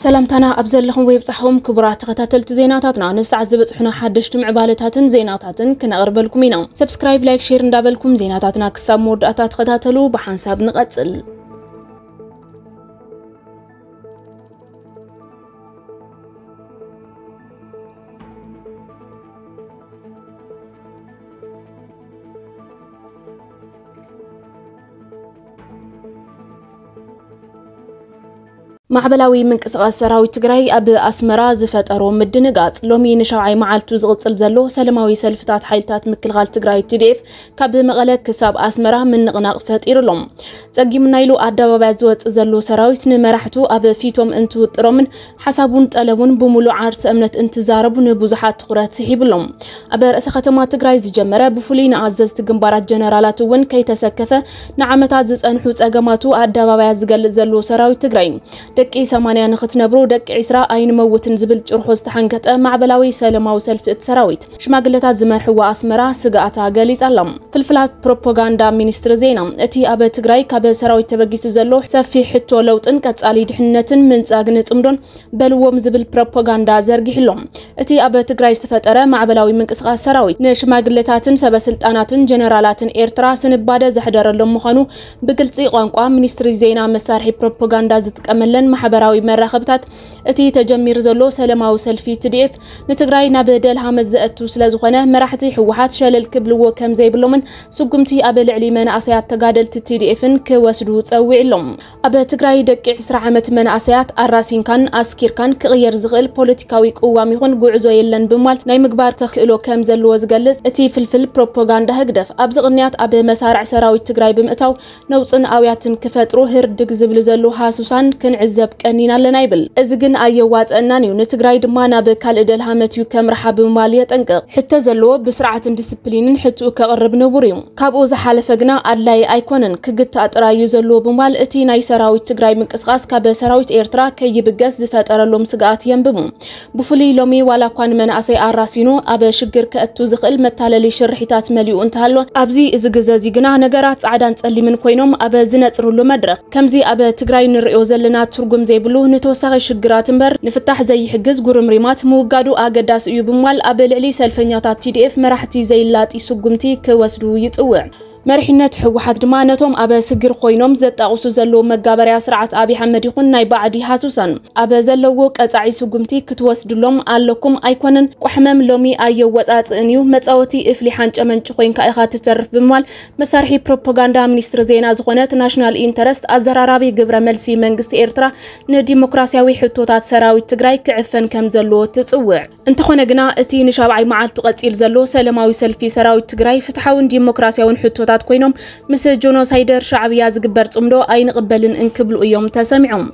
سلامتنا أبزلهم ويبصحهم كبرات تختاتلت زيناتاتنا نسعى زبصحنا حدشت معبالتاتن زيناتاتن كنقربلكم هنا سبسكرايب لايك شير ندابلكم زيناتاتنا كساب موداتات تختاتلو بحنساب نقتل معبلاوي من قصاص سراويت تግራይ ኣብ ኣስመራ ዝፈጠሮ ምድንጋጽ ሎሚ ንሻውዓይ መዓልቱ ዝቕጽል ዘሎ ሰለማዊ ሰልፍታት ሓይልታት ምክልኻል ትግራይ TDF ካብ መቐለ ክሳብ ኣስመራ ምንቕናቕ ፈጢሩሎም ጸጊምና ኢሉ ኣደባባይ ዝወጽ ዘሎ ሰራዊት ንመራሕቱ ኣብ ፊቶም እንትውጥሮምን ሓሳቡን ጠለቡን ብሙሉእ ዓርስ እምነት እንትዛረቡ ንብዙሓት ትኹረት ይሂብሎም ኣብ ርእሰ ከተማ ትግራይ ዝጀመረ ብፍሉይ ንኣዘዝቲ ግንባራት ጀነራላት እውን ከይተሰከፈ ንዓመታት ዝጸንሑ ጸገማቱ ኣደባባይ ዝገልጽ ዘሎ ሰራዊት ትግራይ ደቂ 80 ንኽትነብሩ ደቂ 20 ኣይን መውትን ዝብል ጭርሖ ዝተሓንገጠ ማዕበላዊ ሰለማዊ ሰልፊ እትሰራዊት ሽማግለታት ዝመርሕዋ ኣስመራ ስጋኣታ ገሊጻሎም ፍልፍላት ፕሮፓጋንዳ ሚኒስትር ዜና እቲ ኣብ ትግራይ ካብ ሰራዊት ተበጊሱ ዘሎ ሰፊሕ ሕቶ ለውጥን ቀጻሊ ድሕነትን ምንጻግን ጽምዶን በልዎም ዝብል ፕሮፓጋንዳ ዘርጊሕሎም እቲ ኣብ ትግራይ ዝተፈጠረ ማዕበላዊ ምንቅስቓስ ሰራዊት ንሽማግለታትን ሰበስልጣናትን ጀነራላትን ኤርትራ ስንባደ ዘሕደረሎም ምዃኑ ብግልጺ ቋንቋ ሚኒስትሪ ዜና መሳርሒ ፕሮፓጋንዳ ዝጥቀመለን ማሕበራዊ መራኸብታት እቲ ተጀሚር ዘሎ ሰለማዊ ሰልፊ TDF ንትግራይ ናብ ደልሃመት ዘእቱ ስለዝኾነ መራሕቲ ሕወሓት ሸለል ክብልዎ ከም ዘይብሎምን ስጉምቲ ኣብ ልዕሊ መናእሰያት ተጋደልቲ TDFን ክወስዱ ጸዊዕሎም ኣብ ትግራይ ደቂ 20 ዓመት መናእሰያት ኣራሲንካን ኣስኪርካን ክቕየር ዝኽእል ፖለቲካዊ ቅዋም ይኹን ጉዕዞ የለን ብማል ናይ ምግባር ተኽእሎ ከም ዘለዎ ዝገልጽ እቲ ፍልፍል ፕሮፓጋንዳ ህግደፍ ኣብ ዝቕንያት ኣብ መሳርዕ ሰራዊት ትግራይ ብምእታው ነውፅን ኣውያትን ክፈጥሩ ህርድግ ዝብል ዘሎ ሃሱሳን ክንዕዘብ ቀኒና ለና ይብል እዚ ግን ኣየዋጸናን እዩ ንትግራይ ድማ ናብ ካልእ ደልሃመት እዩ ከምርሓ ብምባል የጠንቅቕ ሕተ ዘለዎ ብስርዓትን ዲስፕሊንን ሕቱ ከቕርብ ንቡር እዩ ካብኡ ዝሓለፈ ግና ኣድላይ ኣይኮነን ክግታእ ጥራይ እዩ ዘለዎ ብምባል እቲ ናይ ሰራዊት ትግራይ ምንቅስቓስ ካብ ሰራዊት ኤርትራ ከይብገስ ዝፈጠረሎም ስጋኣት የንብቡ ብፍሉይ ሎሚ ዋላ እኳ ንመናእሰይ ኣራሲኑ ኣብ ሽግር ከእቱ ዝኽእል መታለሊ ሽርሒታት መሊኡ እንተሃሎ ኣብዚ እዚ ግዜ እዚ ግና ነገራት ጻዕዳን ጸሊምን ኮይኖም ኣብ ዝነጽርሉ መድረኽ ከምዚ ኣብ ትግራይ ንሪኦ ዘለና ትርጉም ዘይብሉ ንተወሳኺ ሽግራት እምበር ንፍታሕ ዘይሕግዝ ጉርምሪማት ምውጋዱ ኣገዳሲ እዩ ብምባል ኣብ ልዕሊ ሰልፈኛታት TDF መራሕቲ ዘይላጢ ስጉምቲ ክወስዱ ይጽውዕ مرحنة حوحات ድማ ነቶም ኣብ ስግር ኮይኖም ዘጣቁሱ ዘሎ መጋበርያ ስርዓት አብይ አሕመድ ይኹን ናይ ባዕዲ ሃሱሳን ኣብ ዘለዎ ቀጻዒ ስጉምቲ ክትወስድሎም ኣለኩም ኣይኮነን ቁሕመም ሎሚ ኣየወጻጽእን እዩ መጻወቲ እፍሊሓን ጨመንጭ ኮይንካ ኢኻ ትተርፍ ብምባል መሳርሒ ፕሮፓጋንዳ ሚኒስትር ዜና ዝኾነት ናሽናል ኢንተረስት ኣዘራራቢ ግብረ መልሲ መንግስቲ ኤርትራ ንዲሞክራሲያዊ ሕቶታት ሰራዊት ትግራይ ክዕፈን ከም ዘሎ ትጽውዕ እንተኾነ ግና እቲ ንሻብዓይ መዓልቱ ቀጺል ዘሎ ሰለማዊ ሰልፊ ሰራዊት ትግራይ ፍትሓውን ዲሞክራሲያውን ሕቶታት ኮይኖም ምስ ጆኖሳይደር ሻዕብያ ዝግበር ጽምዶ ኣይንቅበልን እንክብሉ እዮም ተሰሚዖም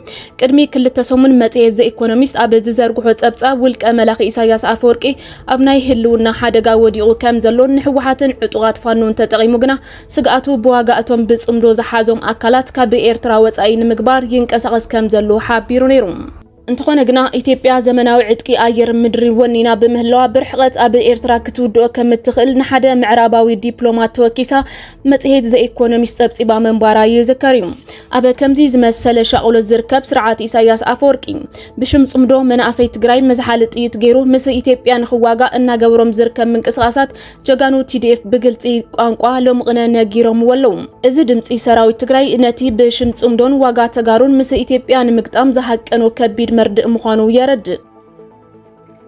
ቅድሚ ክልተ ሰሙን መጽሔት ዘኢኮኖሚስት ኣብ ዝዘርግሖ ጸብጻብ ውልቀ መላኺ ኢሳያስ አፈወርቂ ኣብ ናይ ህልውና ሓደጋ ወዲቑ ከም ዘሎ ንሕወሓትን ዕጡቓት ፋኖን ተጠቒሙ ግና ስግኣቱ ብዋጋእቶም ብጽምዶ ዝሓዞም ኣካላት ካብ ኤርትራ ወጻኢ ንምግባር ይንቀሳቐስ ከም ዘሎ ሓቢሩ ነይሩ እንተኾነ ግና ኢትዮጵያ ዘመናዊ ዕጥቂ ኣየር ምድሪ ወኒና በምህላዋ ብርሕቀት ኣብ ኤርትራ ክትውድኦ ከም ትኽእል ንሓደ ምዕራባዊ ዲፕሎማት ተወኪሳ መጽሔት ዘኢኮኖሚስት ጸብጺባ መንባራ ይዝከር እዩ ኣብ ከምዚ ዝመሰለ ሻቅሎ ዝርከብ ስርዓት ኢሳያስ አፈወርቂ ብሽም ጽምዶ መናእሰይ ትግራይ መዝሓል ጥይት ገይሩ ምስ ኢትዮጵያ ንኽዋጋ እናገብሮም ዝርከብ ምንቅስቓሳት ጀጋኑ TDF ብግልጺ ቋንቋ ሎምቕነ ነጊሮም ወለው እዚ ድምጺ ሰራዊት ትግራይ ነቲ ብሽም ጽምዶን ዋጋ ተጋሩን ምስ ኢትዮጵያ ንምግጣም ዝሓቀኖ ከቢድ مرد مخانو يرد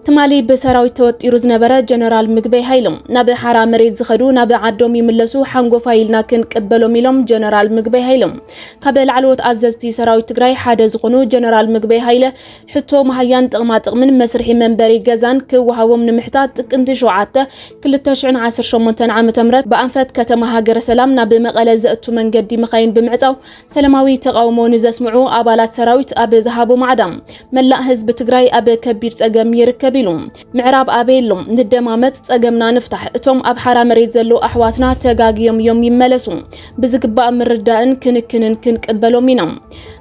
تمالي بسراوي توتيرو زنبره جنرال مغبي هايلم ناب حرا مريت زخدو ناب عدوم يملسو حنغو فايلنا كنقبلو ميلم جنرال مغبي هايلم قبل علوت عززتي سراوي تግራይ حدا زخونو جنرال مغبي هايله حتو مهيان طقماطق من مسرحي منبري غزان كوهاوم نمحتات ጥቅምቲ 7 2018 ዓመተ ምህረት በአንፈት ከተማ ሀገረ ሰላም ናብ መቀለ ዘእቱ መንገዲ መኻይን ብምዕጻው ሰላማዊ ተቃውሞ ንዘስምዑ አባላት ሰራዊት ኣብ ዝሃቡ ማዕዳም መላእ ህዝብ ትግራይ ኣብ ከቢድ ጸገም ይርከብ معراب أبيلهم ندمامت ጸገምና نفتح እቶም ኣብ ሓራ መሬት ዘሎ ኣሕዋትና ተጋግዮም ዮም ይመለሱ ብዝግባእ ምርዳእን ክንክንን ክንቀበሎም ኢና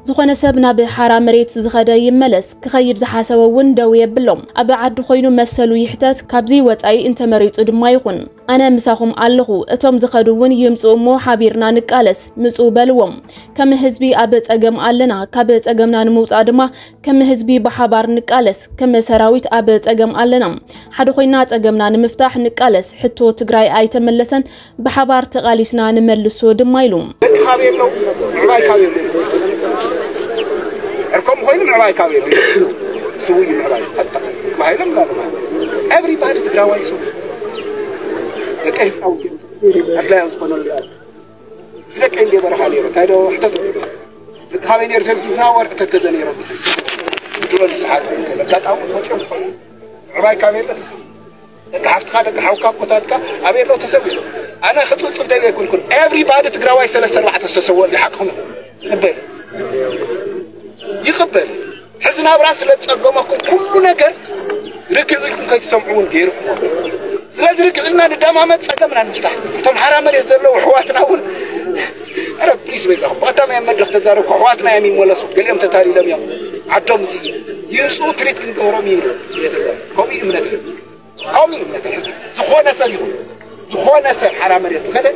ዝኾነ ሰብ ናብ ሓራ መሬት ዝኸደ ይመለስ ክኸይድ ዝሓሰበውን ደው የብሎም ኣብ ዓዲ ኮይኑ መሰሉ ይሕተት ካብዚ ወጻይ እንተመሪጡ ድማ ይኹን أنا مساهم ألهو أتوم زخدون يمسو مو حبيرنا نقالس مسو بلوم كم حزبي أبت أجم ألنا كبت أجمنا نموت أدما كم حزبي بحبار نقالس كم سراويت أبت أجم ألنا حد خوينات أجمنا نمفتاح نقالس حتى تجري أي تملسن بحبار تقاليسنا نملسو دمايلوم أركم خوين معاي كابيل سوي معاي ما هي لما everybody تجاوي سو لكن أو أبلا يسمعون الآن لك عندي برحالي هذا واحد لك هاوين يرتب ناور تتكذني ربي دول الساعات لا تعود ما تشوف معاي كابيل لك حفت خادك حوكا قطاتك أبي لو تسوي أنا خطوط بداية يكون كل everybody تجاوي 3-4 تسوي اللي حقهم قبل يقبل حزنا براس لا تصقمكم كل ነገር ركعكم كيسمعون غيركم ስለዚህ ركعنا ندمامت ጸገምና ንፍታህ ቶም حرام يزلوا حواتنا ول رب بليز بيزاو قدام يمدخ تزارك حواتنا يميمولسو قليم تتاري لم يوم عدم زي يسو تريد كنقورو ميلو قومي امنت زخونا سبيو زخونا سب حرام يتخدى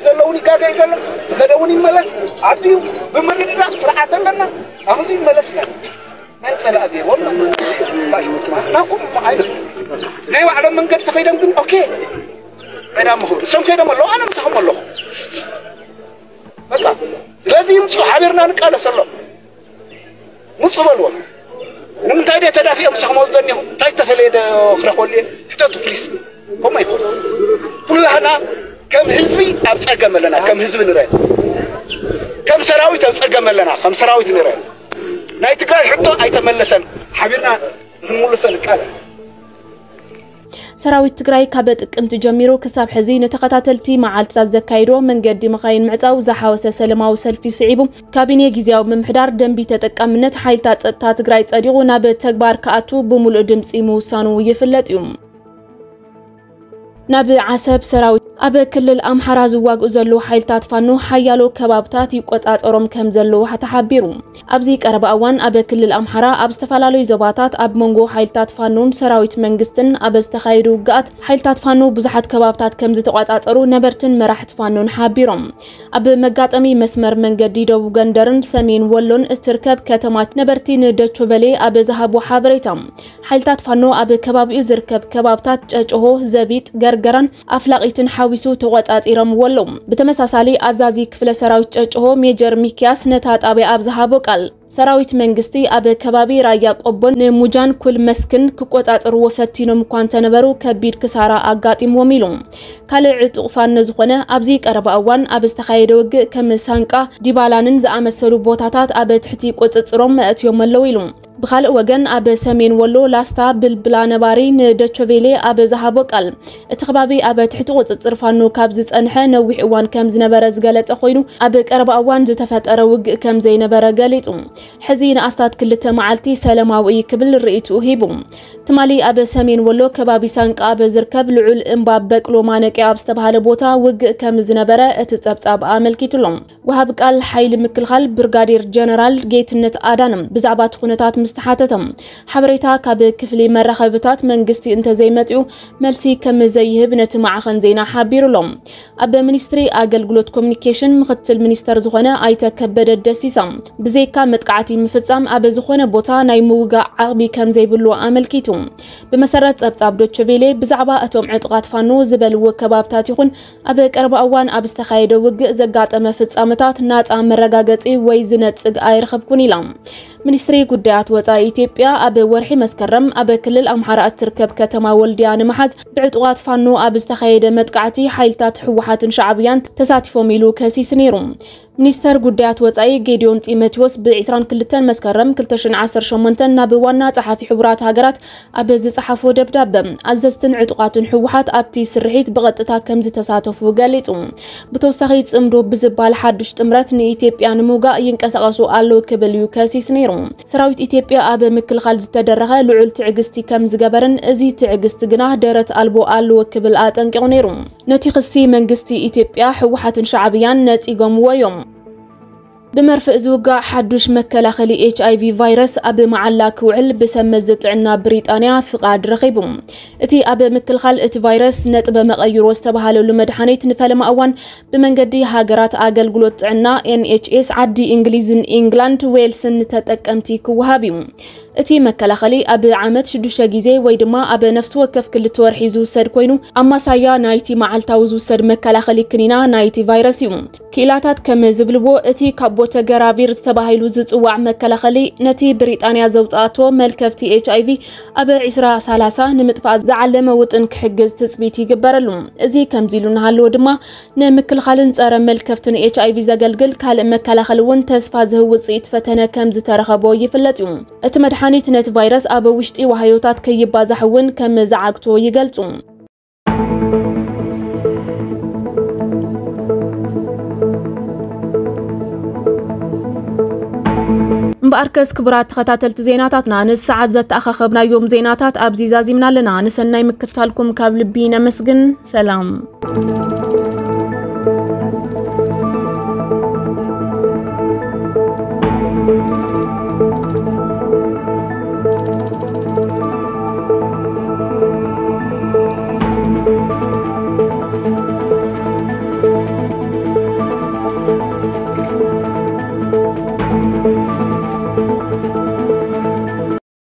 زلوني كاغا يزلو زخدوني ملس عديو بمرينا سرعه لنا أخذين ملسنا أنت لا أبي والله ما أقول معي لا يعلم من قد تخيدم دم أوكي أنا مهول سام كذا ملو أنا مسحهم ملو بقى لازم حبيرنا نقال سلام مصبلوا نمتى تدافع مسحهم وزنيهم تايت فليد آخر قولي حتى تبليس هم يقول كلنا كم حزبي أبصقم لنا كم حزب نرى كم سراويت أبصقم لنا كم سراويت نرى نايت كاي حتى أيتملسن حبيرنا نملسن كذا سراويت تግራይ ካብ ጥቅምት ጀሚሮ ክሳብ ሕዚ ነተኸታተልቲ መዓልታት ዘካይዶ መንገዲ መኻይን ምዕጻው ዝሓወሰ ሰላማዊ ሰልፊ ስዒቡ ካቢኔ ጊዜያዊ ምምሕዳር ደንቢ ተጠቃምነት ሓይልታት ጸጥታ ትግራይ ጸዲቑ ናብ ተግባር ከኣቱ ብሙሉእ ድምጺ ምውሳኑ ይፍለጥ እዩ ናብ ዓሰብ ሰራዊት ኣብ ክልል ኣምሓራ ዝዋግኡ ዘለዉ ሓይልታት ፋኖ ሓያሎ ከባብታት ይቆጻጸሮም ከም ዘለዉ ተሓቢሩ ኣብዚ ቀረባ እዋን ኣብ ክልል ኣምሓራ ኣብ ዝተፈላለዩ ዞባታት ኣብ መንጎ ሓይልታት ፋኖን ሰራዊት መንግስትን ኣብ ዝተኻየዱ ውግኣት ሓይልታት ፋኖ ብዙሓት ከባብታት ከም ዝተቆጻጸሩ ነበርትን መራሕቲ ፋኖን ሓቢሮም ኣብ መጋጠሚ መስመር መንገዲ ደቡብ ጎንደርን ሰሜን ወሎን እትርከብ ከተማ ነበርቲ ንደቾ በሌ ኣብ ዝሃቦ ሓበሬታ ሓይልታት ፋኖ ኣብ ከባቢኡ ዝርከብ ከባብታት ጨጨሆ ዘቢጥ ገርገራን ኣፍላቂትን حاويسو تقاطعيرم ولوم بتمساسالي أزازي كفل سراويت ጨጨሆ ሜጀር ሚኪያስ ነታ ጣቢያ ኣብዝሃቦ ቃል ሰራዊት መንግስቲ ኣብ ከባቢ ራያ ቆቦን ንሙጃን ኩል መስክን ክቆጣጽሩ ወፈቲኖም ኳንተ ነበሩ ከቢድ ክሳራ አጋጢሞም ኢሎም ካልዕ ጥቕፋን ዝኾነ ኣብዚ ቀረባ እዋን ኣብ ዝተኻየደ ውግእ ከም ሳንቃ ዲባላንን ዝኣመሰሉ ቦታታት ኣብ ትሕቲ ቁጽጽሮም መእትዮም ኣለዉ ኢሎም بخالق وجن أب سمين ولو لاستا بالبلا نباري ندشوفيلي أب زهابو قال اتخبابي أب تحت تصرفانو كابزت أنحى نوح وان كم زنبرز قالت أخوينو أب قرب أوان زتفت أروج كم زي نبر قالتهم حزين أستاد كل تمعلتي سلاماوي كبل الرئيتو هيبهم تمالي أب سمين ولو كبابي سانك أب زركب لعل إنباب بكلو مانك أب استبهال بوتا وج كم زنبرة اتتبت أب عمل كيتلهم وهب قال حيل مكلخال برغادير جنرال جيتنت آدانم بزعبات خونتات مستحاتتهم حبريتا كاب كفلي مرخبتات منغستي انت زي متيو ملسي كم زيهب نتمعخن زينا حابير لهم اب منستري اغلغلوت كوميونيكيشن مختل منستر زخونه ايتا كبد دسيسام بزيكا متقعتي مفصام اب زخونه بوتا ناي موغا عقبي كم زي بلو املكيتو بمسرت صبصاب دوتشفيلي بزعبا اتوم عطقات فانو زبلو كبابتات يكون اب قرب اوان اب استخايده وግ زغاطمه فصامتات ناطا مرغاغصي وي زنصق ايرخبكون يلام منستري ጉዳያት ወፃኢ ኢትዮጵያ ኣብ ወርሒ መስከረም ኣብ ክልል ኣምሓራ እትርከብ ከተማ ወልድያ ንምሓዝ ብዕጡቃት ፋኖ ኣብ ዝተኻየደ መጥቃዕቲ ሓይልታት ሕወሓትን ሻዕብያን ተሳቲፎም ኢሉ ከሲስ ነይሩ ሚኒስተር ጉዳያት ወፃኢ ጌዲዮን ጢሞቴዎስ ብ22 መስከረም 2018 ናብ ዋና ጸሓፊ ሕቡራት ሃገራት ኣብ ዝጸሓፎ ደብዳቤ ኣዘዝትን ዕጡቃትን ሕወሓት ኣብቲ ስርሒት ብቐጥታ ከም ዝተሳተፉ ገሊጹ ብተወሳኺ ጽምዶ ብዝባል ሓድሽ ጥምረት ንኢትዮጵያ ንምውጋእ ይንቀሳቐሱ ኣለዉ ክብል እዩ ከሲስ ነይሩ ሰራዊት ኢትዮጵያ ኣብ ምክልኻል ዝተደረኸ ልዑል ትዕግስቲ ከም ዝገበርን እዚ ትዕግስቲ ግና ደረት ኣልቦ ኣለዎ ክብል ኣጠንቂቑ ነይሩ ነቲ ክሲ መንግስቲ ኢትዮጵያ ሕወሓትን ሻዕብያን ነጺጎም ወዮም بمرفق زوجة حدوش مكلاخلي HIV فيروس أب معلا كوعل بسمزت عنا بريطانيا فقاد رخيبهم اتي أب مكلخال ات فيروس نتب مغير واستبهالو لمدحانيت نفلم أوان بمنقدي هاجرات آقل قلوت عنا NHS عدي إنجليزن إنجلاند ويلسن تتأكمتي كوهابيهم اتي مكلاخلي أب عامت شدوشا جيزي ويدما أب نفس وكف كل تورحي زوسد كوينو أما سايا نايتي معالتاو زوسد مكلاخلي كنينا نايتي فيروس يوم كيلاتات كم زبلبو اتي كابو تجرافير استباهيلو زصواع مكلاخلي نتي بريطانيا زوطاتو ملكفتي HIV أب 2030 نمطفا زعلمه وطن كحجز تثبيت يجبرلو ازي كمزيلو نهالو دما نمكلخالن صار ملكفتن HIV زغلغل كال مكلاخلون تسفا زهوصيت فتنه كمز ترخبو يفلطيو ات مدحانيت نت فيروس أب وشتي وحيوتات كيبازحون كم زعقتو يገልጹ مباركس كبرات تخاتلت زيناتاتنا نس ساعات زت أخخبنا يوم زيناتات أبزي زازمنا لنا نسناي مكتالكم كابل بينا مسجن سلام